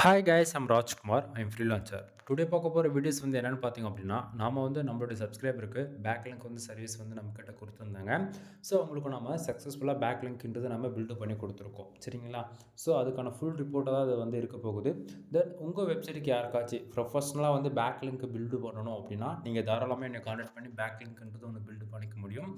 Hi guys, I'm Rajkumar. I'm freelancer. Today பார்க்க போகிற videos வந்து என்னென்னு பார்த்தீங்க அப்படின்னா, நாம் வந்து நம்மளுடைய சப்ஸ்கிரைபருக்கு பேக்லிங்க் வந்து சர்வீஸ் வந்து நம்மக்கிட்ட கொடுத்துருந்தாங்க. ஸோ அவங்களுக்கு நம்ம சக்ஸஸ்ஃபுல்லாக பேக்லிங்க்ன்றது நம்ம பில்டு பண்ணி கொடுத்துருக்கோம். சரிங்களா? ஸோ அதுக்கான ஃபுல் ரிப்போர்ட்டாக தான் அது வந்து இருக்க போகுது. தென் உங்கள் வெப்சைட்டுக்கு யாருக்காச்சும் ப்ரொஃபஷனலாக வந்து பேக்லிங்க் பில்டு பண்ணணும் அப்படின்னா, நீங்கள் தாராளமாக என்னை கான்டாக்ட் பண்ணி பேக்லிங்க்ன்றது ஒன்று பில்டு பண்ணிக்க முடியும்.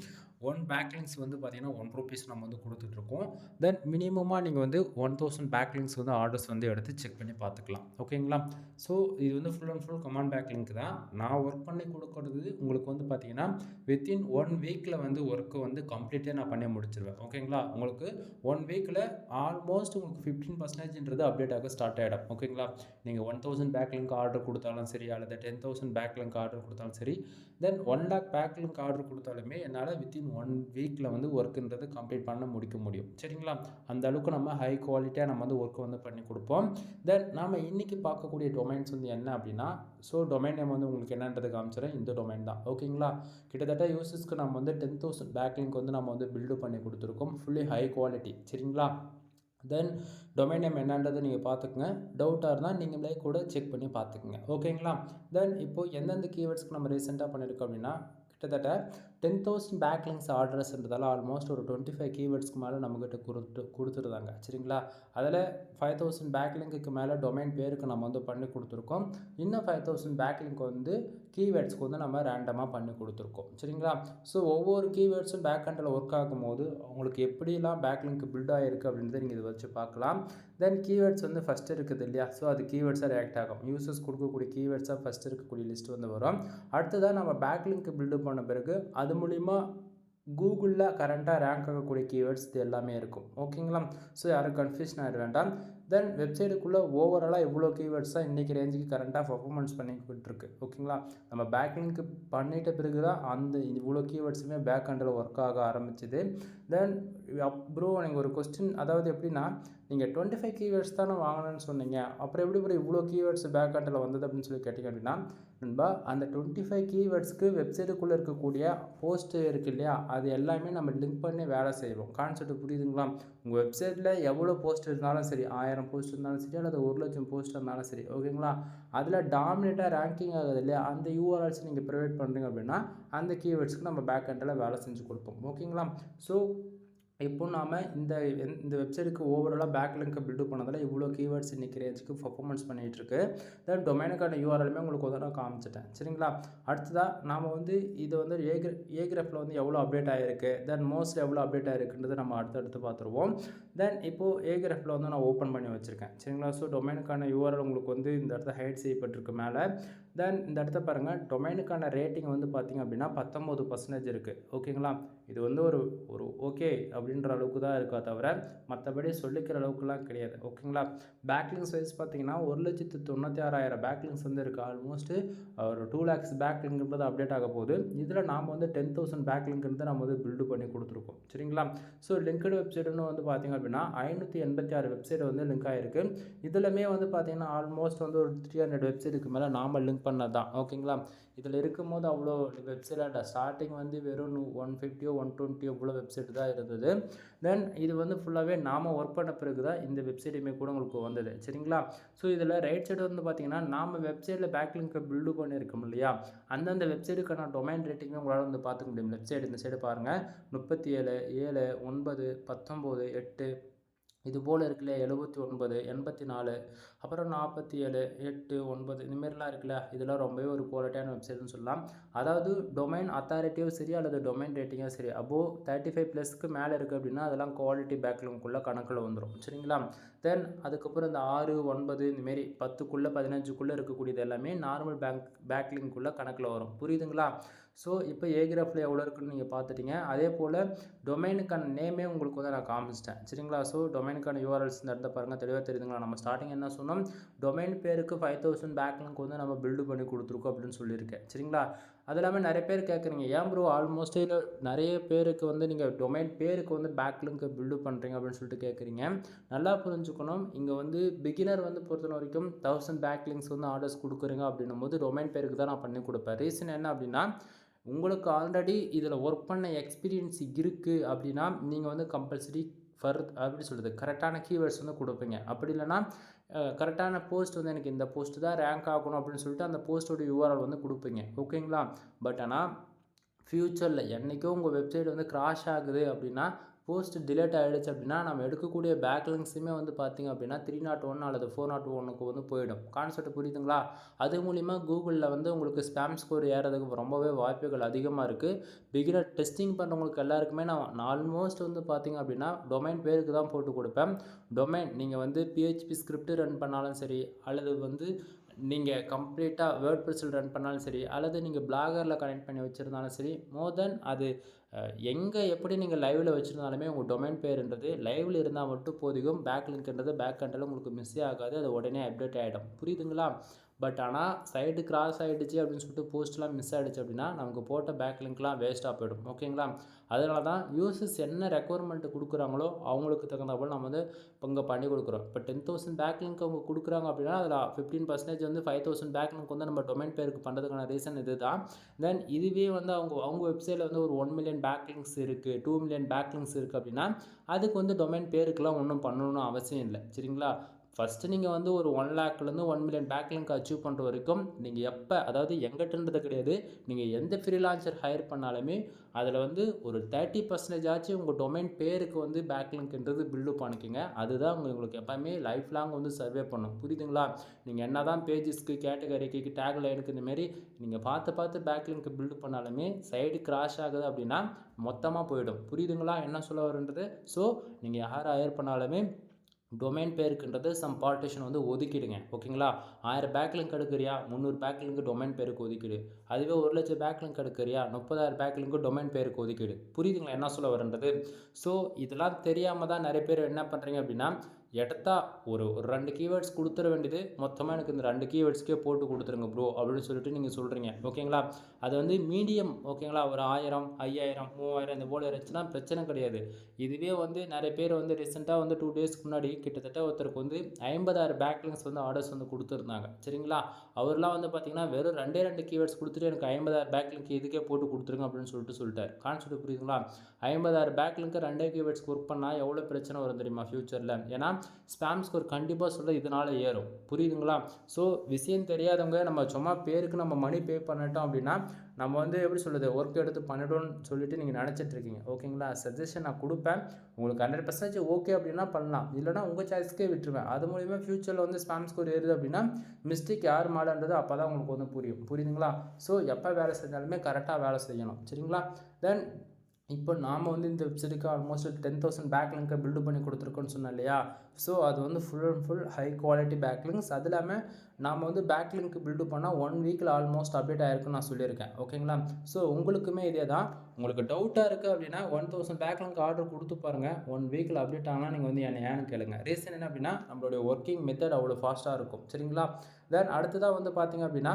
ஒன் பேக்லிங்க்ஸ் வந்து பார்த்தீங்கன்னா ₹1 நம்ம வந்து கொடுத்துட்ருக்கோம். தென் மினிமமாக நீங்கள் வந்து 1000 பேக்லிங்க்ஸ் வந்து ஆர்டர்ஸ் வந்து எடுத்து செக் பண்ணி பார்த்துக்கலாம். ஓகேங்களா? ஸோ இது வந்து full and full command backlink தான். நான் ஒர்க் பண்ணி கொடுக்கறது உங்களுக்கு வந்து பார்த்தீங்கன்னா, வித்தின் 1 வீக்கில் வந்து ஒர்க்கு வந்து கம்ப்ளீட்டாக நான் பண்ணி முடிச்சிருவேன். ஓகேங்களா? உங்களுக்கு 1 வீக்கில் ஆல்மோஸ்ட் உங்களுக்கு 15% அப்டேட் ஆக ஸ்டார்ட் ஆகிடும். ஓகேங்களா? நீங்கள் 1000 பேக் லிங்க் ஆர்டர் கொடுத்தாலும் சரி, அல்லது 10,000 பேக் லிங்க் ஆர்டர் கொடுத்தாலும் சரி, தென் 1,00,000 பேக் லிங்க் ஆர்டர் கொடுத்தாலுமே என்னால் வித்தின் 1 வீக்கில் வந்து ஒர்க்குன்றது கம்ப்ளீட் பண்ண முடிக்க முடியும். சரிங்களா? அந்த அளவுக்கு நம்ம ஹை குவாலிட்டியாக நம்ம வந்து ஒர்க் வந்து பண்ணி கொடுப்போம். தென் நாம் இன்றைக்கி பார்க்கக்கூடிய டொமைன்ஸ் வந்து என்ன அப்படின்னா, ஸோ டொமைன் நேம் வந்து உங்களுக்கு என்னன்றது காமிச்சிடறேன். இந்த டொமைன் தான். ஓகேங்களா? கிட்டத்தட்ட யூசர்ஸ்க்கு நம்ம வந்து 10,000 பேக்லிங்க் வந்து நம்ம வந்து பில்டு பண்ணி கொடுத்துருக்கோம். Fully high quality. சரிங்களா? தென் டொமைன் நேம் என்னன்றதை நீங்கள் பார்த்துக்குங்க. டவுட்டாக இருந்தால் நீங்களே கூட செக் பண்ணி பார்த்துக்குங்க. ஓகேங்களா? தென் இப்போது எந்தெந்த கீவேர்ட்ஸ்க்கு நம்ம ரீசெண்டாக பண்ணியிருக்கோம் அப்படின்னா, கிட்டத்தட்ட 10,000 பேக்லிங்க்ஸ் ஆர்டர்ஸ்ன்றதால ஆல்மோஸ்ட் ஒரு 25 கீவேர்ட்ஸ்க்கு மேலே நம்மக்கிட்ட கொடுத்துருந்தாங்க. சரிங்களா? அதில் 5,000 பேக்லிங்க்கு மேலே டொமைன் பேருக்கு நம்ம வந்து பண்ணி கொடுத்துருக்கோம். இன்னும் 5,000 பேக்லிங்க் வந்து கீவேர்ட்ஸ்க்கு வந்து நம்ம ரேண்டமாக பண்ணி கொடுத்துருக்கோம். சரிங்களா? ஸோ ஒவ்வொரு கீவேர்ட்ஸும் பேக் எண்டில் ஒர்க் ஆகும்போது உங்களுக்கு எப்படிலாம் பேக்லிங்க் பில்ட் ஆகிருக்கு அப்படின்றத நீங்கள் இதை வச்சு பார்க்கலாம். தென் கீவேர்ட்ஸ் வந்து ஃபஸ்ட்டு இருக்குது இல்லையா? ஸோ அது கீவேர்ட்ஸாக ரியாக்ட் ஆகும். யூசர்ஸ் கொடுக்கக்கூடிய கீவேர்ட்ஸாக ஃபஸ்ட்டு இருக்கக்கூடிய லிஸ்ட் வந்து வரும். அடுத்ததாக நம்ம பேக்லிங்க் பில்டு பண்ண பிறகு அது மூலிமா கூகுளில் கரண்ட்டாக ரேங்க் ஆகக்கூடிய கீவேர்ட்ஸ் இது எல்லாமே இருக்கும். ஓகேங்களா? ஸோ யாரும் கன்ஃபியூஷன் ஆகிட வேண்டாம். தென் வெப்சைட்டுக்குள்ளே ஓவராலாக எவ்வளோ கீவேர்ட்ஸ் தான் இன்றைக்கி ரேஞ்சுக்கு கரண்ட்டாக பர்ஃபார்மன்ஸ் பண்ணிக்கிட்டு இருக்கு. ஓகேங்களா? நம்ம பேக்லிங்க் பண்ணிட்ட பிறகு தான் அந்த இவ்வளோ கீவேர்ட்ஸுமே பேக் எண்டில் ஒர்க் ஆக ஆரம்பிச்சுது. தென் ப்ரோ நீங்கள் ஒரு கொஸ்டின், அதாவது எப்படின்னா, நீங்கள் 25 கீவேர்ட்ஸ் தானே வாங்கணும்னு சொன்னீங்க, அப்புறம் எப்படி ப்ரோ இவ்வளோ கீவேர்ட்ஸ் பேக் எண்டில் வந்தது அப்படின்னு சொல்லி கேட்டிங்க அப்படின்னா, நண்பா அந்த 25 கீவேர்ட்ஸ்க்கு வெப்சைட்டுக்குள்ளே இருக்கக்கூடிய போஸ்ட் இருக்குது இல்லையா, அது எல்லாமே நம்ம லிங்க் பண்ணி வேலை செய்வோம். கான்செப்ட் புரியுதுங்களா? உங்கள் வெப்சைட்டில் எவ்வளோ போஸ்ட் இருந்தாலும் சரி, 1000 போஸ்ட் இருந்தாலும் சரி, அல்லது 1,00,000 போஸ்ட் இருந்தாலும் சரி, ஓகேங்களா? அதில் டாமினேட்டாக ரேங்கிங் ஆகுது இல்லையா, அந்த யூஆர்எல்ஸ் நீங்கள் ப்ரொவைட் பண்ணுறீங்க அப்படின்னா அந்த கீவேர்ட்ஸ்க்கு நம்ம பேக் எண்டில் வேலை செஞ்சு கொடுப்போம். ஓகேங்களா? ஸோ இப்போ நாம் இந்த வெப்சைட்டுக்கு ஓவராலாக பேக்லிங்க்கை பில்டு பண்ணதில் இவ்வளோ கீவேர்ட்ஸ் இன்றைக்கி ரேஞ்சுக்கு பர்ஃபார்மன்ஸ் பண்ணிகிட்ருக்கு. தென் டொமைனுக்கான யூஆர்எலுமே உங்களுக்கு ஒரு தடவை காமிச்சிட்டேன். சரிங்களா? அடுத்ததாக நாம் வந்து இது வந்து ஏகிராஃபில் வந்து எவ்வளோ அப்டேட் ஆகிருக்கு, தென் மோஸ்ட் எவ்வளோ அப்டேட் ஆகிருக்குன்றது நம்ம அடுத்தடுத்து பார்த்துருவோம். தென் இப்போது ஏகிராஃபில் வந்து நான் ஓப்பன் பண்ணி வச்சுருக்கேன். சரிங்களா? ஸோ டொமைனுக்கான யூஆர்எல் உங்களுக்கு வந்து இந்த இடத்துல ஹைட் செய்யப்பட்டிருக்கு மேலே. தென் இந்த இடத்த பாருங்கள், டொமைனுக்கான ரேட்டிங் வந்து பார்த்திங்க அப்படின்னா 19% இருக்குது. ஓகேங்களா? இது வந்து ஒரு ஒரு ஓகே அப்படின்ற அளவுக்கு தான் இருக்கா தவிர மற்றபடி சொல்லிக்கிற அளவுக்குலாம் கிடையாது. ஓகேங்களா? பேக்லிங்ஸ் வைஸ் பார்த்தீங்கன்னா 1,96,000 பேக்லிங்ஸ் வந்து இருக்குது. ஆல்மோஸ்ட்டு ஒரு 2 lakhs பேக்லிங்க்ன்றது அப்டேட் ஆக போகுது. இதில் நாம் வந்து 10,000 பேக்லிங்க்ன்றது நம்ம வந்து பில்டு பண்ணி கொடுத்துருக்கோம். சரிங்களா? ஸோ லிங்க்டு வெப்சைட்டுன்னு வந்து பார்த்திங்க அப்படின்னா 586 வெப்சைட் வந்து லிங்க் ஆகிருக்கு. இதிலுமே வந்து பார்த்திங்கன்னா ஆல்மோஸ்ட் வந்து ஒரு 300 வெப்சைட்டுக்கு மேலே நாம் லிங்க் பண்ணது தான். ஓகேங்களா? இதில் இருக்கும்போது அவ்வளோ வெப்சைட் ஸ்டார்டிங் வந்து வெறும் 150 120 இவ்வளோ வெப்சைட் தான் இருந்தது. தென் இது வந்து ஃபுல்லாகவே நாம் ஒர்க் பண்ண பிறகு தான் இந்த வெப்சைட்டுமே கூட உங்களுக்கு வந்தது. சரிங்களா? ஸோ இதில் ரைட் சைடு வந்து பார்த்திங்கன்னா நாம் வெப்சைட்டில் பேக்லிங்க்கை பில்டு பண்ணியிருக்கோம் இல்லையா, அந்தந்த வெப்சைட்டுக்கான டொமைன் ரேட்டிங்குமே உங்களால் வந்து பார்த்துக்க முடியும். லெஃப்ட் சைடு இந்த சைடு பாருங்கள், 37, 7, 9, 19, 8 இது போல் இருக்குல்ல, 79, 84, அப்புறம் 47, 8, 9 இதுமாரிலாம் இருக்குல்ல, இதெல்லாம் ரொம்பவே ஒரு குவாலிட்டியான வெப்சைட்னு சொல்லலாம். அதாவது டொமைன் அத்தாரிட்டியும் சரி, அல்லது டொமைன் ரேட்டிங்கும் சரி, அபோவ் 35+ மேலே இருக்குது அப்படின்னா அதெல்லாம் குவாலிட்டி பேக்லிங்குள்ளே கணக்கில் வந்துடும். சரிங்களா? தென் அதுக்கப்புறம் இந்த 6, 9 இந்தமாரி 10க்குள்ளே 15க்குள்ளே இருக்கக்கூடியது எல்லாமே நார்மல் பேக்லிங்குள்ளே கணக்கில் வரும். புரியுதுங்களா? ஸோ இப்போ ஏகிராஃபில் எவ்வளோ இருக்குன்னு நீங்கள் பார்த்துட்டீங்க. அதே போல் டொமைனுக்கான நேமே உங்களுக்கு வந்து நான் காமிச்சிட்டேன். சரிங்களா? ஸோ டொமைனுக்கான யூஆர்எல்ஸ் இந்த இடத்த பாருங்கள், தெளிவாக தெரியுதுங்களா? நம்ம ஸ்டார்டிங் என்ன சொன்னோம், டொமைன் பேருக்கு 5,000 பேக்லிங்க் வந்து நம்ம பில்டு பண்ணி கொடுத்துருக்கோம் அப்படின்னு சொல்லியிருக்கேன். சரிங்களா? அது இல்லாமல் நிறைய பேர் கேட்குறீங்க, ஏன் ப்ரோ ஆல்மோஸ்ட் நிறைய பேருக்கு வந்து நீங்கள் டொமைன் பேருக்கு வந்து பேக்லிங்க் பில்டு பண்ணுறீங்க அப்படின்னு சொல்லிட்டு கேட்குறீங்க. நல்லா புரிஞ்சுக்கணும், இங்கே வந்து பிகினர் வந்து பொறுத்த வரைக்கும் 1000 பேக்லிங்க்ஸ் வந்து ஆர்டர்ஸ் கொடுக்குறீங்க அப்படின்னும் போது டொமைன் பேருக்கு தான் நான் பண்ணி கொடுப்பேன். ரீசன் என்ன அப்படின்னா, உங்களுக்கு ஆல்ரெடி இதில் ஒர்க் பண்ண எக்ஸ்பீரியன்ஸ் இருக்குது அப்படின்னா நீங்கள் வந்து கம்பல்சரி எப்படி சொல்கிறது, கரெக்டான கீவேர்ட்ஸ் வந்து கொடுப்பீங்க. அப்படி இல்லைனா கரெக்டான போஸ்ட் வந்து எனக்கு இந்த போஸ்ட்டு தான் ரேங்க் ஆகணும் அப்படின்னு சொல்லிட்டு அந்த போஸ்ட்டோட யூஆர்எல் வந்து கொடுப்பீங்க. ஓகேங்களா? பட் ஆனால் ஃப்யூச்சரில் என்றைக்கோ உங்கள் வெப்சைட் வந்து கிராஷ் ஆகுது அப்படின்னா, போஸ்ட் டிலேட் ஆகிடுச்சு அப்படின்னா, நம்ம எடுக்கக்கூடிய பேக்லிங்ஸுமே வந்து பார்த்திங்க அப்படின்னா 301 அல்லது 401க்கு வந்து போயிடும். கான்செப்ட் புரியுதுங்களா? அது மூலிமா கூகுளில் வந்து உங்களுக்கு ஸ்பேம் ஸ்கோர் ஏறதுக்கு ரொம்பவே வாய்ப்புகள் அதிகமாக இருக்குது. பிகினர் டெஸ்டிங் பண்ணுறவங்களுக்கு எல்லாருக்குமே நான் ஆல்மோஸ்ட் வந்து பார்த்திங்க அப்படின்னா டொமைன் பேருக்கு தான் போட்டு கொடுப்பேன். டொமைன் நீங்கள் வந்து PHP ஸ்கிரிப்ட் ரன் பண்ணாலும் சரி, அல்லது வந்து நீங்கள் கம்ப்ளீட்டாக வேர்ட்ப்ரெஸ்ஸில் ரன் பண்ணாலும் சரி, அல்லது நீங்கள் பிளாகரில் கனெக்ட் பண்ணி வச்சுருந்தாலும் சரி, மோர் தென் அது எங்கே எப்படி நீங்கள் லைவில் வச்சுருந்தாலுமே உங்கள் டொமைன் பேருன்றது லைவில் இருந்தால் மட்டும் போதிக்கும். பேக் லிங்க்ன்றது பேக் எண்டில் உங்களுக்கு மிஸ்ஸே ஆகாது. அது உடனே அப்டேட் ஆகிடும். புரியுதுங்களா? பட் ஆனால் சைடு கிராஸ் ஆகிடுச்சு அப்படின்னு சொல்லிட்டு போஸ்ட்லாம் மிஸ் ஆகிடுச்சு அப்படின்னா நமக்கு போட்ட பேக் லிங்க்லாம் வேஸ்ட்டாக போயிடும். ஓகேங்களா? அதனால தான் யூசர்ஸ் என்ன ரெக்குவயர்மெண்ட் கொடுக்குறாங்களோ அவங்களுக்கு தகுந்த போல் நம்ம வந்து இங்கே பண்ணி கொடுக்குறோம். இப்போ 10,000 பேக் லிங்க் அவங்க கொடுக்குறாங்க அப்படின்னா அதில் 15% வந்து 5,000 பேக் லிங்க் வந்து நம்ம டொமைன் பேருக்கு பண்ணுறதுக்கான ரீசன் இது தான். தென் இதுவே வந்து அவங்க வெப்சைட்டில் வந்து ஒரு 1 மில்லியன் பேக் லிங்க்ஸ் இருக்குது, 2 மில்லியன் பேக் லிங்க்ஸ் இருக்குது அப்படின்னா அதுக்கு வந்து டொமைன் பேருக்குலாம் ஒன்றும் பண்ணணும்னு அவசியம் இல்லை. சரிங்களா? ஃபஸ்ட்டு நீங்கள் வந்து ஒரு 1 லேக்லேருந்து 1 மில்லியன் பேக் லிங்க் அச்சீவ் பண்ணுற வரைக்கும் நீங்கள் எப்போ, அதாவது எங்கிட்டன்றது கிடையாது, நீங்கள் எந்த ஃப்ரீலான்சர் ஹையர் பண்ணாலுமே அதில் வந்து ஒரு 30% ஆச்சு உங்கள் டொமைன் பேருக்கு வந்து பேக் லிங்க்ன்றது பில்டப் பண்ணிக்கோங்க. அதுதான் உங்களுக்கு எப்போவுமே லைஃப் லாங் வந்து சர்வே பண்ணும். புரியுதுங்களா? நீங்கள் என்ன தான் பேஜஸ்க்கு, கேட்டகரிக்கு, டேக் லைனுக்கு இந்தமாரி நீங்கள் பார்த்து பேக் லிங்க் பில்டு பண்ணாலுமே சைடு கிராஷ் ஆகுது அப்படின்னா மொத்தமாக போயிடும். புரியுதுங்களா என்ன சொல்ல வருன்றது? ஸோ நீங்கள் யார் ஹையர் பண்ணாலுமே டொமைன் பேருக்குன்றது சம் பார்ட்டிஷன் வந்து ஒதுக்கிடுங்க. ஓகேங்களா? 1000 பேக் லிங்க் எடுக்கிறியா, 300 பேக் லிங்க் டொமைன் பேருக்கு ஒதுக்கிடு. அதுவே 1,00,000 பேக் லிங்க் எடுக்கிறியா, 30,000 பேக் லிங்க் டொமைன் பேருக்கு ஒதுக்கிடு. புரியுதுங்களா என்ன சொல்ல வரன்றது? ஸோ இதெல்லாம் தெரியாமல் தான் நிறைய பேர் என்ன பண்ணுறீங்க அப்படின்னா, எடுத்தா ஒரு 2 கீவேர்ட்ஸ் கொடுத்துட வேண்டியது, மொத்தமாக எனக்கு இந்த 2 கீவேர்ட்ஸ்க்கே போட்டு கொடுத்துருங்க ப்ரோ அப்படின்னு சொல்லிட்டு நீங்கள் சொல்கிறீங்க. ஓகேங்களா? அது வந்து மீடியம். ஓகேங்களா? ஒரு 1000, 5000, 3000 இந்த போல் இருந்துச்சுன்னா பிரச்சனை கிடையாது. இதுவே வந்து நிறைய பேர் வந்து ரீசெண்டாக வந்து 2 டேஸ்க்கு முன்னாடி கிட்டத்தட்ட ஒருத்தருக்கு வந்து 50,000 பேக் லிங்க்ஸ் வந்து ஆர்டர்ஸ் வந்து கொடுத்துருந்தாங்க. சரிங்களா? அவர்லாம் வந்து பார்த்தீங்கன்னா வெறும் 2 கீவேர்ட்ஸ் கொடுத்துட்டு எனக்கு 50,000 பேக் லிங்க் இதுக்கே போட்டு கொடுத்துருங்க அப்படின்னு சொல்லிட்டார். கான்செப்ட் புரியுதுங்களா? 50,000 பேக் லிங்க் 2 கீவேர்ட்ஸ் ஒர்க் பண்ணால் எவ்வளோ பிரச்சனை வரும் தெரியுமா ஃபியூச்சரில்? ஏன்னா ஸ்பாம் ஸ்கோர் கண்டிப்பாக சொல்ல இதனால் ஏறும். புரியுதுங்களா? ஸோ விஷயம் தெரியாதவங்க நம்ம சும்மா பேருக்கு நம்ம மணி பே பண்ணிட்டோம் அப்படின்னா நம்ம வந்து எப்படி சொல்கிறது, ஒர்க் எடுத்து பண்ணிட்டோம்னு சொல்லிட்டு நீங்கள் நினச்சிட்ருக்கீங்க. ஓகேங்களா? சஜஷன் நான் கொடுப்பேன். உங்களுக்கு 100% ஓகே அப்படின்னா பண்ணலாம், இல்லைனா உங்கள் சாய்ஸ்க்கே விட்டுருவேன். அது மூலிமா ஃப்யூச்சரில் வந்து ஸ்பாம் ஸ்கோர் ஏறுது அப்படின்னா மிஸ்டேக் யார் மாடன்றது அப்போ தான் உங்களுக்கு வந்து புரியும். புரியுதுங்களா? ஸோ எப்போ வேலை செஞ்சாலுமே கரெக்டாக வேலை செய்யணும். சரிங்களா? தென் இப்போ நாம் வந்து இந்த வெப்சைட்டுக்கு ஆல்மோஸ்ட் 10,000 பேக் லிங்கை பில்டு பண்ணி கொடுத்துருக்கோன்னு சொன்னேன் இல்லையா? ஸோ அது வந்து full and full high quality backlinks. அது இல்லாமல் நாம் வந்து பேக் லிங்க் பில்டு பண்ணால் 1 வீக்கில் ஆல்மோஸ்ட் அப்டேட் ஆகிருக்குன்னு நான் சொல்லியிருக்கேன். ஓகேங்களா? ஸோ உங்களுக்குமே இதே தான். உங்களுக்கு டவுட்டாக இருக்குது அப்படின்னா 1000 பேக் லிங்க் ஆர்டர் கொடுத்து பாருங்கள். 1 வீக்கில் அப்டேட் ஆனால் நீங்கள் வந்து ஏன்னு கேளுங்க. ரீசன் என்ன அப்படின்னா நம்மளுடைய ஒர்க்கிங் மெத்தட் அவ்வளோ ஃபாஸ்ட்டாக இருக்கும். சரிங்களா? தென் அடுத்ததாக வந்து பார்த்திங்க அப்படின்னா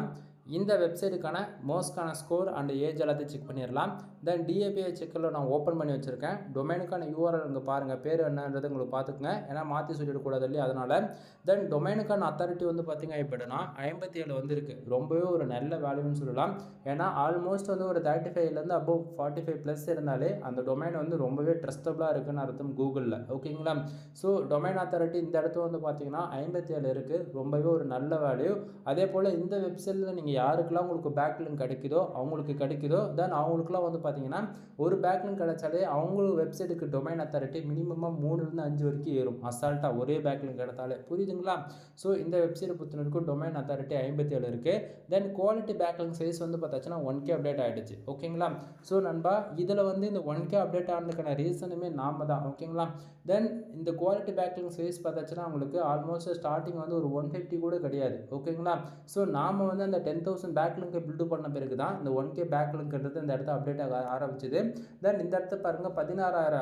இந்த வெப்சைட்டுக்கான மோஸ்ட்கான ஸ்கோர் அண்ட் ஏஜ் எல்லாத்தையும் செக் பண்ணிடலாம். தென் டிஏபிஐ செக்கில் நான் ஓப்பன் பண்ணி வச்சுருக்கேன். டொமைனுக்கான யூஆர்எல் இங்கே பாருங்கள், பேர் என்னன்றது உங்களுக்கு பார்த்துக்குங்க, ஏன்னா மாற்றி சொல்லிடக்கூடாது இல்லையா? அதனால் தென் டொமைனுக்கான அத்தாரிட்டி வந்து பார்த்திங்க அப்படின்னா 57 வந்து இருக்குது. ரொம்பவே ஒரு நல்ல வேல்யூன்னு சொல்லலாம். ஏன்னா ஆல்மோஸ்ட் வந்து ஒரு 35லேருந்து அபோவ் 45 ப்ளஸ் இருந்தாலே அந்த டொமைன் வந்து ரொம்பவே ட்ரஸ்டபுளாக இருக்குதுன்னு அர்த்தம் கூகுளில். ஓகேங்களா? ஸோ டொமைன் அத்தாரிட்டி இந்த இடத்துல வந்து பார்த்திங்கன்னா 57 இருக்குது. ரொம்பவே ஒரு நல்ல வேல்யூ. அதே போல் இந்த வெப்சைட்டில் நீங்கள் யாருக்கெல்லாம் உங்களுக்கு பேக் லிங்க் கிடைக்குதோ தென் அவங்களுக்குலாம் வந்து பார்த்தீங்கன்னா ஒரு பேக் லிங்க் கிடைச்சாலே அவங்களுக்கு வெப்சைட்டுக்கு டொமைன் அத்தாரிட்டி மினிமமாக 3லேருந்து 5 வரைக்கும் ஏறும் அசால்ட்டாக ஒரே பேக் லிங்க் கிடைத்தாலே. புரியுதுங்களா? ஸோ இந்த வெப்சைட்டை பொறுத்தவரைக்கும் டொமைன் அத்தாரிட்டி 57 இருக்குது. Then quality backlink size வந்து பார்த்தாச்சுன்னா 1K அப்டேட் ஆகிடுச்சு. ஓகேங்களா? ஸோ நண்பா இதில் வந்து இந்த 1K அப்டேட் ஆனதுக்கான ரீசனுமே நாம தான். ஓகேங்களா? தென் இந்த குவாலிட்டி பேக் லிங்க் சைஸ் பார்த்தாச்சுன்னா உங்களுக்கு ஆல்மோஸ்ட் ஸ்டார்டிங் வந்து ஒரு 150 கூட கிடையாது. ஓகேங்களா? ஸோ நாம் வந்து அந்த 10,000 பேக் லிங்கை பில்டு பண்ண பிறகு தான் இந்த 1K பேக் லிங்க்ன்றது இந்த இடத்த அப்டேட் ஆக ஆரம்பிச்சுது. தென் இந்த இடத்த பாருங்கள் 16,000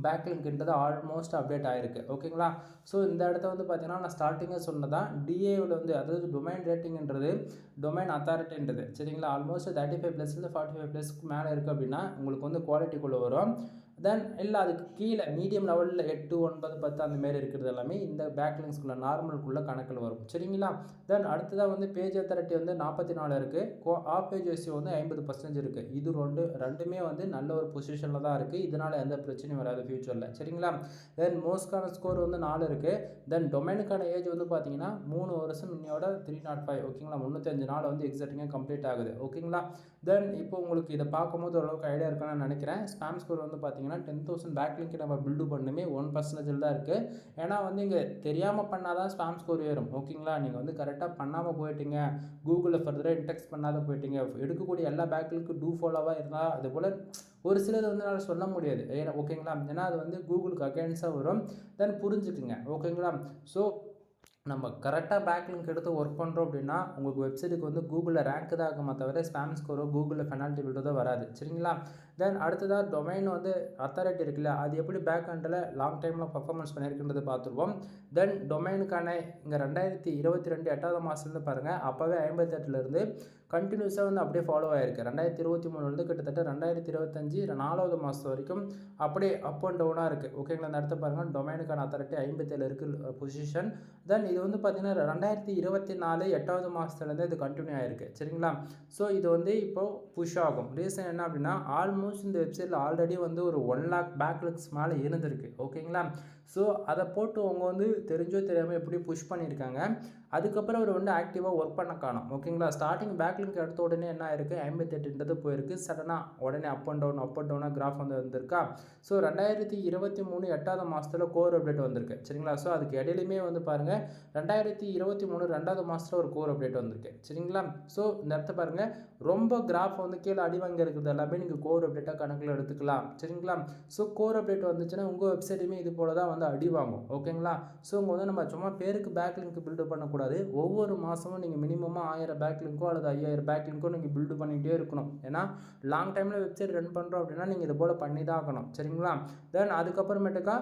பேக் லிங்க்ன்றது ஆல்மோஸ்ட் அப்டேட் ஆகிருக்கு. ஓகேங்களா? ஸோ இந்த இடத்த வந்து பார்த்தீங்கன்னா நான் ஸ்டார்டிங்காக சொன்னதான் டிஏவில் வந்து, அதாவது டொமைன் ரேட்டிங்ன்றது டொமைன் அத்தாரிட்டின்றது. சரிங்களா? ஆல்மோஸ்ட் 35 +லேருந்து 45 +க்கு மேலே இருக்குது அப்படின்னா உங்களுக்கு வந்து குவாலிட்டிக்குள்ளே வரும். தென் இல்லை அதுக்கு கீழே மீடியம் லெவலில் 8, 9, 10 அந்த மாரி இருக்கிறது எல்லாமே இந்த பேக்லிங்ஸ்குள்ளே நார்மலுக்குள்ளே கணக்கில் வரும். சரிங்களா? தென் அடுத்ததாக வந்து பேஜ் அத்தாரிட்டி வந்து 44 இருக்குது. ஆஃப் பேஜ் ரேஷியோ வந்து 50% இருக்குது. இது ரெண்டுமே வந்து நல்ல ஒரு பொசிஷனில் தான் இருக்குது. இதனால் எந்த பிரச்சனையும் வராது ஃபியூச்சரில். சரிங்களா? தென் மோஸ்ட்கான ஸ்கோர் வந்து 4 இருக்குது. தென் டொமைனுக்கான ஏஜ் வந்து பார்த்தீங்கன்னா 3 வருஷம் இன்னையோட 305. ஓகேங்களா? 305 நாள் வந்து எக்ஸாக்டிங்காக கம்ப்ளீட் ஆகுது. ஓகேங்களா? தென் இப்போ உங்களுக்கு இதை பார்க்கும்போது ஓரளவுக்கு ஐடியா இருக்கான்னு நினைக்கிறேன். ஸ்பாம் ஸ்கோர் வந்து பார்த்தீங்கன்னா 10,000 பேக்லிங்க் நம்ம பில்டு பண்ணுமே 1% தான் இருக்குது. ஏன்னா வந்து இங்கே தெரியாமல் பண்ணால் தான் ஸ்பாம் ஸ்கோர் ஏறும். ஓகேங்களா? நீங்கள் வந்து கரெக்டாக பண்ணாமல் போயிட்டீங்க, கூகுளில் ஃபர்தராக இன்டெக்ஸ் பண்ணாத போயிட்டீங்க, எடுக்கக்கூடிய எல்லா பேக்லிங்க்கும் டூ ஃபாலோவாக இருந்தால் அது போல் ஒரு சிலது வந்து என்னால் சொல்ல முடியாது. ஓகேங்களா? ஏன்னா அது வந்து கூகுளுக்கு அகேன்ஸ்டாக வரும். தென் புரிஞ்சுக்குங்க. ஓகேங்களா? ஸோ நம்ம கரெக்டாக பேக்லிங்க் எடுத்து ஒர்க் பண்ணுறோம் அப்படின்னா உங்களுக்கு வெப்சைட்டுக்கு வந்து கூகுளில் ரேங்க் தான் ஆகுமா தவிர ஸ்பாம் ஸ்கோரோ கூகுளில் பெனால்ட்டி பில்டோ வராது. சரிங்களா? தென் அடுத்ததாக டொமைன் வந்து அத்தாரிட்டி இருக்குல்ல, அது எப்படி பேக் ஹண்டில் லாங் டைமில் பர்ஃபார்மன்ஸ் பண்ணியிருக்குன்றது பார்த்துருவோம். தென் டொமைனுக்கான இங்கே 2022 8வது மாதத்துலேருந்து பாருங்கள், அப்போவே 58லேருந்து கண்டினியூஸாக வந்து அப்படியே ஃபாலோ ஆகிருக்கு. 2023 கிட்டத்தட்ட 2025 4வது மாதம் வரைக்கும் அப்படியே அப் அண்ட் டவுனாக இருக்குது. ஓகேங்களா? அந்த இடத்த பாருங்கள், டொமைனுக்கான அத்தாரிட்டி 57 இருக்குது பொசிஷன். தென் இது வந்து பார்த்தீங்கன்னா 2024 8வது மாதத்துலேருந்து இது கண்டினியூ ஆகிருக்கு. சரிங்களா? ஸோ இது வந்து இப்போது புஷ் ஆகும். ரீசன் என்ன அப்படின்னா ஆல்மோஸ்ட் இந்த வெப்சைட்டில் ஆல்ரெடி வந்து ஒரு 1 lakh பேக்லிங்ஸ் மேலே இருந்திருக்கு. ஓகேங்களா? ஸோ அதை போட்டு அவங்க வந்து தெரிஞ்சோ தெரியாமல் எப்படி புஷ் பண்ணியிருக்காங்க. அதுக்கப்புறம் அவர் வந்து ஆக்டிவாக ஒர்க் பண்ண காணும். ஓகேங்களா? ஸ்டார்டிங் பேக்லிங்க் எடுத்த உடனே என்ன ஆயிருக்கு, 58ன்றது போயிருக்கு. சடனாக உடனே அப் அண்ட் டவுனாக கிராஃப் வந்து வந்திருக்கா. ஸோ 2023 8வது மாதத்தில் கோர் அப்டேட் வந்திருக்கு. சரிங்களா? ஸோ அதுக்கு இடையிலுமே வந்து பாருங்கள் 2023 2வது மாதத்தில் ஒரு கோர் அப்டேட் வந்திருக்கு. சரிங்களா? ஸோ இந்த இடத்த பாருங்கள், ரொம்ப கிராஃப் வந்து கீழே அடி வாங்கி இருக்கிறது எல்லாமே நீங்கள் கோர் அப்டேட்டாக கணக்கில் எடுத்துக்கலாம். சரிங்களா? ஸோ கோர் அப்டேட் வந்துச்சுன்னா உங்கள் வெப்சைட்டுமே இது போல தான் வந்து அடி வாங்கும். ஓகேங்களா? ஸோ உங்கள் வந்து நம்ம சும்மா பேருக்கு பேக்லிங்க் பில்டு பண்ணக்கூடாது. ஒவ்வொரு மாதமும் நீங்கள் மினிமமாக 1000 பேக்லிங்கோ அல்லது 5000 பேக்லிங்கோ நீங்கள் பில்டு பண்ணிகிட்டே இருக்கணும். ஏன்னா லாங் டைமில் வெப்சைட் ரன் பண்ணுறோம் அப்படின்னா நீங்கள் இது போல் பண்ணி தான் ஆகணும். சரிங்களா? தென் அதுக்கப்புறமேட்டுக்கா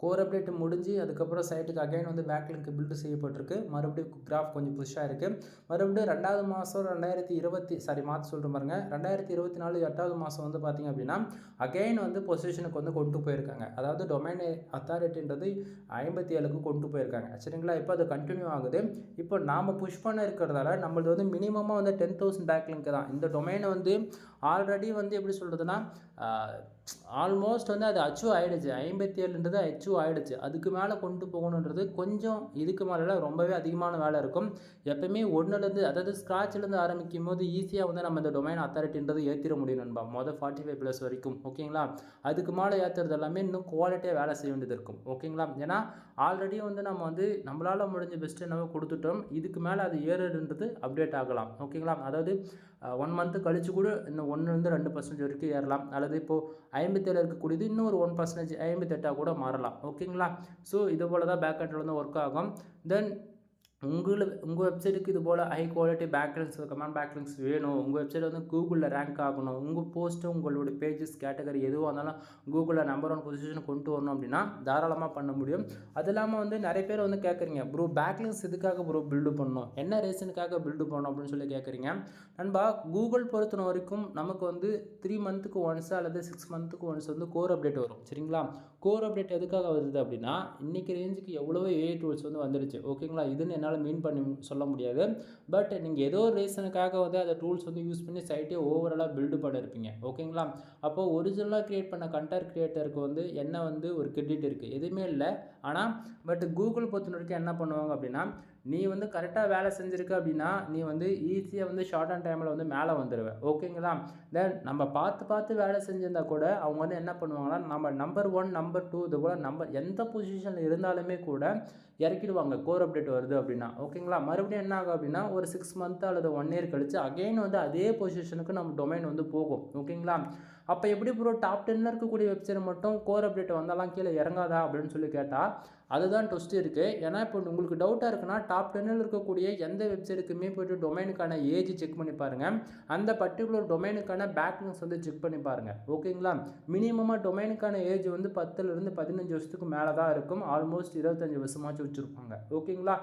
கோர் அப்டேட் முடிஞ்சு அதுக்கப்புறம் சைட்டுக்கு அகைன் வந்து பேக்லிங்க் பில்டு செய்யப்பட்டிருக்கு. மறுபடியும் கிராஃப் கொஞ்சம் புஷ்ஷாக இருக்குது. மறுபடியும் 2வது மாதம் 2020 மாற்ற சொல்கிற பாருங்க, 2024 8வது மாதம் வந்து பார்த்திங்க அப்படின்னா அகைன் வந்து பொசிஷனுக்கு வந்து கொண்டு போயிருக்காங்க. அதாவது டொமைன் அத்தாரிட்டின்றது 57க்கு கொண்டு போயிருக்காங்க. சரிங்களா? இப்போ அது கண்டினியூ ஆகுது. இப்போ நாம் புஷ் பண்ண இருக்கிறதால நம்மளது வந்து மினிமமாக வந்து 10,000 பேக்லிங்க் தான். இந்த டொமைனை வந்து ஆல்ரெடி வந்து எப்படி சொல்கிறதுனா ஆல்மோஸ்ட் வந்து அது அச்சீவ் ஆகிடுச்சு. 57ன்றது அச்சீவ் ஆகிடுச்சு. அதுக்கு மேலே கொண்டு போகணுன்றது கொஞ்சம் இதுக்கு மேலே ரொம்பவே அதிகமான வேலை இருக்கும். எப்பவுமே ஒன்றுலேருந்து அதாவது ஸ்க்ராட்ச்லேருந்து ஆரம்பிக்கும் போது ஈஸியாக வந்து நம்ம இந்த டொமைன் அத்தாரிட்டின்றது ஏற்றிட முடியும் நண்பா. 45+ வரைக்கும். ஓகேங்களா? அதுக்கு மேலே ஏற்றுறது எல்லாமே இன்னும் குவாலிட்டியாக வேலை செய்ய வேண்டியது இருக்கும். ஓகேங்களா? ஏன்னா ஆல்ரெடி வந்து நம்ம வந்து நம்மளால் முடிஞ்ச பெஸ்ட்டு என்னவோ கொடுத்துட்டோம். இதுக்கு மேலே அது ஏறுன்றது அப்டேட் ஆகலாம். ஓகேங்களா? அதாவது 1 மந்த்து கழிச்சு கூட இன்னும் 1லேருந்து 2% வரைக்கும் ஏறலாம். அல்லது இப்போது 57 இருக்கக்கூடியது இன்னும் ஒரு 1% 58 கூட மாறலாம். ஓகேங்களா? ஸோ இது போல் தான் பேக் எண்டில் வந்து ஒர்க் ஆகும். தென் உங்கள் வெப்சைட்டுக்கு இது போல் ஹை குவாலிட்டி பேக்லிங்க்ஸ் கமெண்ட் பேக்லிங்க்ஸ் வேணும், உங்கள் வெப்சைட் வந்து கூகுளில் ரேங்க் ஆகணும், உங்கள் போஸ்ட்டு உங்களுடைய பேஜஸ் கேட்டகரி எதுவாக இருந்தாலும் கூகுளில் நம்பர் 1 பொசிஷன் கொண்டு வரணும் அப்படின்னா தாராளமாக பண்ண முடியும். அது இல்லாமல் வந்து நிறைய பேர் வந்து கேட்குறீங்க, ப்ரோ பேக்லிங்க்ஸ் எதுக்காக ப்ரோ பில்டு பண்ணணும், என்ன ரீசனுக்காக பில்டு பண்ணணும் அப்படின்னு சொல்லி கேட்குறீங்க. நண்பா கூகுள் பொறுத்த வரைக்கும் நமக்கு வந்து 3 மந்த்துக்கு ஒன்ஸ் அல்லது 6 மந்த்துக்கு ஒன்ஸ் வந்து கோர் அப்டேட் வரும். சரிங்களா? கோர் அப்டேட் எதுக்காக வருது அப்படின்னா இன்றைக்கி ரேஞ்சுக்கு எவ்வளவோ ஏஐ டூல்ஸ் வந்து வந்துடுச்சு. ஓகேங்களா? இதுன்னு என்னால் மீன் பண்ணி சொல்ல முடியாது. பட் நீங்கள் ஏதோ ஒரு ரீசனுக்காக வந்து அந்த டூல்ஸ் வந்து யூஸ் பண்ணி சைட்டே ஓவராலாக பில்டு பண்ணியிருப்பீங்க. ஓகேங்களா? அப்போது ஒரிஜினலாக க்ரியேட் பண்ண கண்டென்ட் க்ரியேட்டருக்கு வந்து என்ன வந்து ஒரு கிரெடிட் இருக்குது, எதுவுமே இல்லை. ஆனால் பட் கூகுள் பொறுத்த வரைக்கும் என்ன பண்ணுவாங்க அப்படின்னா நீ வந்து கரெக்டாக வேலை செஞ்சுருக்க அப்படின்னா நீ வந்து ஈஸியாக வந்து ஷார்ட் அண்ட் டைமில் வந்து மேலே வந்துடுவேன். ஓகேங்களா? தென் நம்ம பார்த்து வேலை செஞ்சிருந்தா கூட அவங்க வந்து என்ன பண்ணுவாங்கன்னா நம்ம நம்பர் 1 நம்பர் 2 இது போல் நம்பர் எந்த பொசிஷனில் இருந்தாலுமே கூட இறக்கிடுவாங்க கோர் அப்டேட் வருது அப்படின்னா. ஓகேங்களா? மறுபடியும் என்ன ஆகும் அப்படின்னா ஒரு 6 மந்த் அல்லது 1 இயர் கழிச்சு அகைன் வந்து அதே பொசிஷனுக்கு நம்ம டொமைன் வந்து போகும். ஓகேங்களா? அப்போ எப்படி ப்ரோ டாப் 10ல் இருக்கக்கூடிய வெப்சைட் மட்டும் கோர் அப்டேட் வந்தாலாம் கீழே இறங்காதா அப்படின்னு சொல்லி கேட்டால் அதுதான் ட்விஸ்ட் இருக்குது. ஏன்னா இப்போ உங்களுக்கு டவுட்டாக இருக்குன்னா டாப் 10ல் இருக்கக்கூடிய எந்த வெப்சைட்டுக்குமே போய்ட்டு டொமைனுக்கான ஏஜ் செக் பண்ணி பாருங்கள். அந்த பர்டிகுலர் டொமைனுக்கான பேக்லிங்க்ஸ் வந்து செக் பண்ணி பாருங்கள். ஓகேங்களா? மினிமமாக டொமைனுக்கான ஏஜ் வந்து 10லேருந்து 15 வருஷத்துக்கு மேலே தான் இருக்கும். ஆல்மோஸ்ட் 25 வருஷமாச்சும் வச்சுருப்பாங்க. ஓகேங்களா?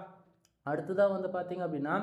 அடுத்ததாக வந்து பார்த்திங்க அப்படின்னா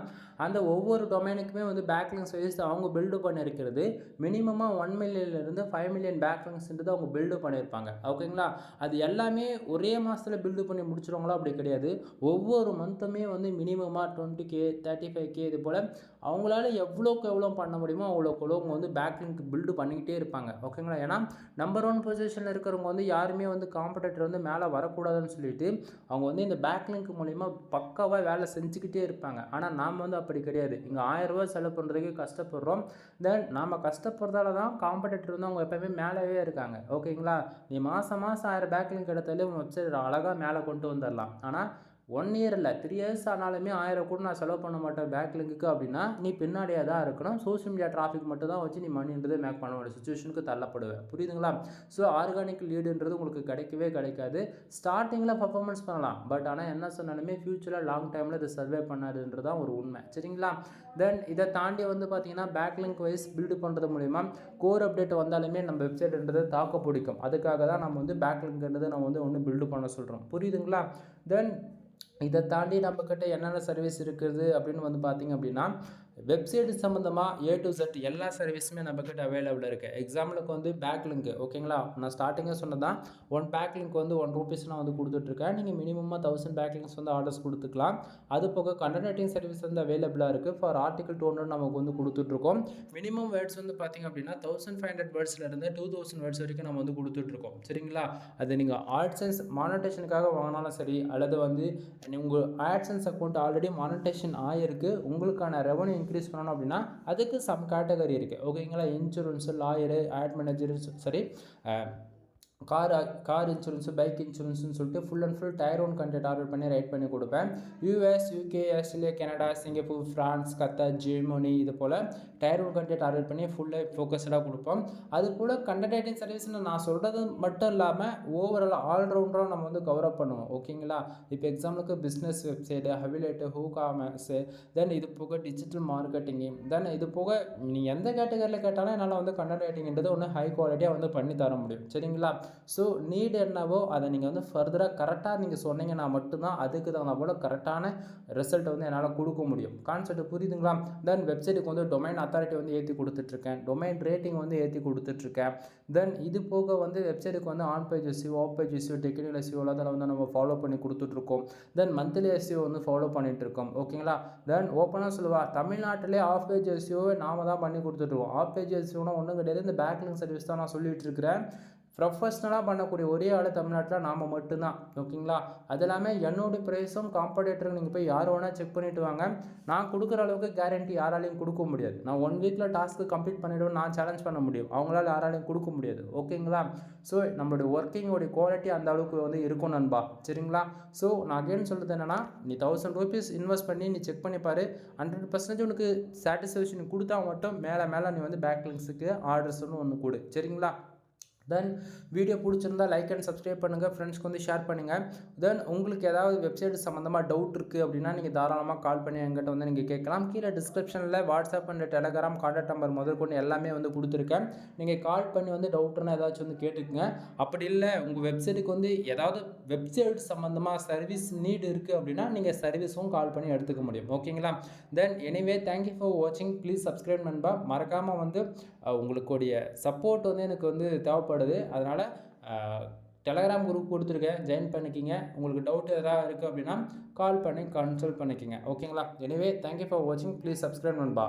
அந்த ஒவ்வொரு டொமைனுக்குமே வந்து பேக்லிங்ஸ் வைஸ் அவங்க பில்டு பண்ணியிருக்கிறது மினிமமாக 1 மில்லியன்லேருந்து 5 மில்லியன் பேக்லிங்ஸ்ன்றது அவங்க பில்டு பண்ணியிருப்பாங்க. ஓகேங்களா? அது எல்லாமே ஒரே மாதத்தில் பில்டு பண்ணி முடிச்சிடுவாங்களோ அப்படி கிடையாது. ஒவ்வொரு மந்த்துமே வந்து மினிமமாக 20K 35K இது போல் அவங்களால எவ்வளோக்கு எவ்வளோ பண்ண முடியுமோ அவ்வளோக்கு எவ்வளோ அவங்க வந்து பேக்லிங்க் பில்டு பண்ணிக்கிட்டே இருப்பாங்க. ஓகேங்களா? ஏன்னா நம்பர் 1 பொசிஷனில் இருக்கிறவங்க வந்து யாருமே வந்து காம்படிட்டர் வந்து மேலே வரக்கூடாதுன்னு சொல்லிட்டு அவங்க வந்து இந்த பேக்லிங்க் மூலிமா பக்காவாக வேலை செஞ்சுக்கிட்டே இருப்பாங்க. ஆனால் நாம் வந்து அப்படி கிடையாது. இங்கே 1000 ரூபா செலவு பண்ணுறதுக்கு கஷ்டப்படுறோம். தென் நாம் கஷ்டப்படுறதால தான் காம்படிட்டர் வந்து அவங்க எப்போயுமே மேலேயே இருக்காங்க. ஓகேங்களா? நீ மாதம் 1000 பேக்லிங்க் எடுத்தாலே உங்கள் வெப்சைட் அழகாக மேலே கொண்டு வந்துடலாம். ஆனால் 1 இயர் இல்லை 3 இயர்ஸ் ஆனாலுமே 1000 கூட நான் செலவு பண்ண மாட்டேன் பேக்லிங்க்கு அப்படின்னா நீ பின்னாடியே தான் இருக்கணும். சோஷியல் மீடியா டிராஃபிக் மட்டும் தான் வச்சு நீ மணின்றது மேக் பண்ண வேண்டிய சுச்சுவேஷனுக்கு தள்ளப்படுவேன். புரியுதுங்களா? ஸோ ஆர்கானிக் லீடுன்றது உங்களுக்கு கிடைக்கவே கிடைக்காது. ஸ்டார்டிங்கில் பர்ஃபார்மன்ஸ் பண்ணலாம். பட் ஆனால் என்ன சொன்னாலுமே ஃப்யூச்சரில் லாங் டைமில் இது சர்வே பண்ணாதுன்றது தான் ஒரு உண்மை. சரிங்களா? தென் இதை தாண்டி வந்து பார்த்தீங்கன்னா பேக்லிங்க் வைஸ் பில்டு பண்ணுறது மூலிமா கோர் அப்டேட் வந்தாலுமே நம்ம வெப்சைட்ன்றது தாக்க பிடிக்கும். அதுக்காக தான் நம்ம வந்து பேக்லிங்க்ன்றது நம்ம வந்து ஒன்று பில்டு பண்ண சொல்கிறோம். புரியுதுங்களா? தென் இதை தாண்டி நம்மக்கிட்ட என்னென்ன சர்வீஸ் இருக்குது அப்படின்னு வந்து பார்த்திங்க அப்படின்னா வெப்சைட் சம்மந்தமாக A to Z எல்லா சர்வீஸுமே நம்மக்கிட்ட அவைலபிளாக இருக்குது. எக்ஸாம்பிளுக்கு வந்து பேக்லிங்க் ஓகேங்களா? நான் ஸ்டார்டிங்காக சொன்னதான் 1 பேக்லிங்க் வந்து 1 ரூபீஸ் நான் வந்து கொடுத்துட்ருக்கேன். நீங்கள் மினிமமாக 1000 பேக்லிங்க்ஸ் வந்து ஆர்டர்ஸ் கொடுத்துக்கலாம். அது போக கண்டென்ட் ரைட்டிங் சர்வீஸ் வந்து அவைலபிளாக இருக்குது. ஃபார் ஆர்டிகல் 200 நமக்கு வந்து கொடுத்துட்ருக்கோம். மினிமம் வேர்ட்ஸ் வந்து பார்த்திங்க அப்படின்னா 1500 வேர்ட்ஸ்லேருந்து 2000 வேர்ட்ஸ் வரைக்கும் நம்ம வந்து கொடுத்துட்ருக்கோம். சரிங்களா? அது நீங்கள் ஆட்சன்ஸ் மானிட்டேஷனுக்காக வாங்கினாலும் சரி அல்லது வந்து உங்கள் ஆட்சன்ஸ் அக்கௌண்ட் ஆல்ரெடி மானிட்டேஷன் ஆகிருக்கு உங்களுக்கான ரெவன்யூ இன்க்ரீஸ் பண்ணணும் அப்படின்னா அதுக்கு சம் கேட்டகரி இருக்குது. ஓகேங்களா? இன்சூரன்ஸு லாயரு ஆட் மேனேஜரு சரி கார் இன்சூரன்ஸு பைக் இன்சூரன்ஸ்னு சொல்லிட்டு full and full tier 1 content order பண்ணி ரைட் பண்ணி கொடுப்பேன். US UK Australia Canada Singapore France Qatar Germany இது போல் டயர் 1 கண்டென்ட் ஆர்டர் பண்ணி ஃபுல்லாக ஃபோக்கஸ்டாக கொடுப்போம். அது போல் கண்டென்ட் ரைட்டிங் சர்வீஸ்னு நான் சொல்கிறது மட்டும் இல்லாமல் ஓவரால் ஆல்ரவுண்டராக நம்ம வந்து கவர் அப் பண்ணுவோம். ஓகேங்களா? இப்போ எக்ஸாம்பிளுக்கு பிஸ்னஸ் வெப்சைட்டு அஃபிலியேட்டு ஹூகாமர்ஸு தென் இது போக டிஜிட்டல் மார்க்கெட்டிங்கு தென் இது போக நீங்கள் எந்த கேட்டகரியில் கேட்டாலும் என்னால் வந்து கண்டென்ட் ரைட்டிங்கிறது ஒன்று ஹை குவாலிட்டியாக வந்து பண்ணி தர முடியும். சரிங்களா? ஸோ நீடு என்னவோ அதை நீங்கள் வந்து ஃபர்தராக கரெக்டாக நீங்கள் சொன்னீங்கன்னா மட்டும்தான் அதுக்கு தகுந்த போல் கரெக்டான ரிசல்ட் வந்து என்னால் கொடுக்க முடியும். கான்செப்ட் புரியுதுங்களா? தென் வெப்சைட்டுக்கு வந்து டொமைன் அத்தாரிட்டி வந்து ஏற்றி கொடுத்துட்ருக்கேன். டொமைன் ரேட்டிங் வந்து ஏற்றி கொடுத்துட்ருக்கேன். தென் இது போக வந்து வெப்சைட்டுக்கு வந்து on page SEO of page SEO technical SEO அதில் வந்து நம்ம ஃபாலோ பண்ணி கொடுத்துட்ருக்கோம். தென் மந்த்லி எஸ்இஓ வந்து ஃபாலோ பண்ணிகிட்ருக்கோம். ஓகேங்களா? தென் ஓப்பனாக சொல்லுவா தமிழ்நாட்டிலே ஆஃப் பேஜ் எஸ்இஓவை நாம தான் பண்ணி கொடுத்துட்ருக்கோம். ஆஃப் பேஜ் எஸ்இஓனா ஒன்றும் கிடையாது. இந்த பேக்லிங்க் சர்வீஸ் தான் நான் சொல்லிகிட்டு இருக்கிறேன். ப்ரொஃபஷ்னலாக பண்ணக்கூடிய ஒரே ஆள் தமிழ்நாட்டில் நாம் மட்டும்தான். ஓகேங்களா? அது இல்லாமல் என்னோடய ப்ரைஸும் காம்படேட்டரும் நீங்கள் போய் யார் வேணால் செக் பண்ணிவிட்டு வாங்க. நான் கொடுக்குற அளவுக்கு கேரண்டி யாராலையும் கொடுக்க முடியாது. நான் 1 வீக்கில் டாஸ்க்கு கம்ப்ளீட் பண்ணிவிடுவேன் நான் சேலஞ்ச் பண்ண முடியும். அவங்களால யாராலையும் கொடுக்க முடியாது. ஓகேங்களா? ஸோ நம்மளுடைய ஒர்க்கிங்கோடைய குவாலிட்டி அந்த அளவுக்கு வந்து இருக்கும் நண்பா. சரிங்களா? ஸோ நான் அகெயின் சொல்கிறது என்னென்னா நீ 1000 ரூபீஸ் இன்வெஸ்ட் பண்ணி நீ செக் பண்ணி பாரு. 100% உனக்கு சாட்டிஸ்ஃபேக்ஷன் கொடுத்தா மட்டும் மேலே நீ வந்து பேக்லிங்ஸுக்கு ஆர்டர்ஸ்னு ஒன்று கொடு. சரிங்களா? தென் வீடியோ பிடிச்சிருந்தா லைக் அண்ட் சப்ஸ்கிரைப் பண்ணுங்கள். ஃப்ரெண்ட்ஸ்க்கு வந்து ஷேர் பண்ணுங்கள். தென் உங்களுக்கு ஏதாவது வெப்சைட் சம்மந்தமாக டவுட் இருக்குது அப்படின்னா நீங்கள் தாராளமாக கால் பண்ணி என்கிட்ட வந்து நீங்கள் கேட்கலாம். கீழே டிஸ்கிரிப்ஷனில் WhatsApp and Telegram contact number முதற்கொண்டு எல்லாமே வந்து கொடுத்துருக்கேன். நீங்கள் கால் பண்ணி வந்து டவுட்னா ஏதாச்சும் வந்து கேட்டுக்குங்க. அப்படி இல்லை உங்கள் வெப்சைட்டுக்கு வந்து ஏதாவது வெப்சைட் சம்மந்தமாக சர்வீஸ் நீடு இருக்குது அப்படின்னா நீங்கள் சர்வீஸும் கால் பண்ணி எடுத்துக்க முடியும். ஓகேங்களா? தென் எனிவே தேங்க்யூ ஃபார் வாட்சிங். ப்ளீஸ் சப்ஸ்கிரைப் நண்பா. மறக்காமல் வந்து உங்களுடைய சப்போர்ட் வந்து எனக்கு வந்து தேவைப்படுது. அதனால் டெலகிராம் குரூப் கொடுத்துருக்கேன், ஜாயின் பண்ணிக்கிங்க. உங்களுக்கு டவுட் எதாவது இருக்குது அப்படின்னா கால் பண்ணி கன்சல்ட் பண்ணிக்கிங்க. ஓகேங்களா? எனிவே தேங்க்யூ ஃபார் வாட்சிங். ப்ளீஸ் சப்ஸ்கிரைப் நண்பா.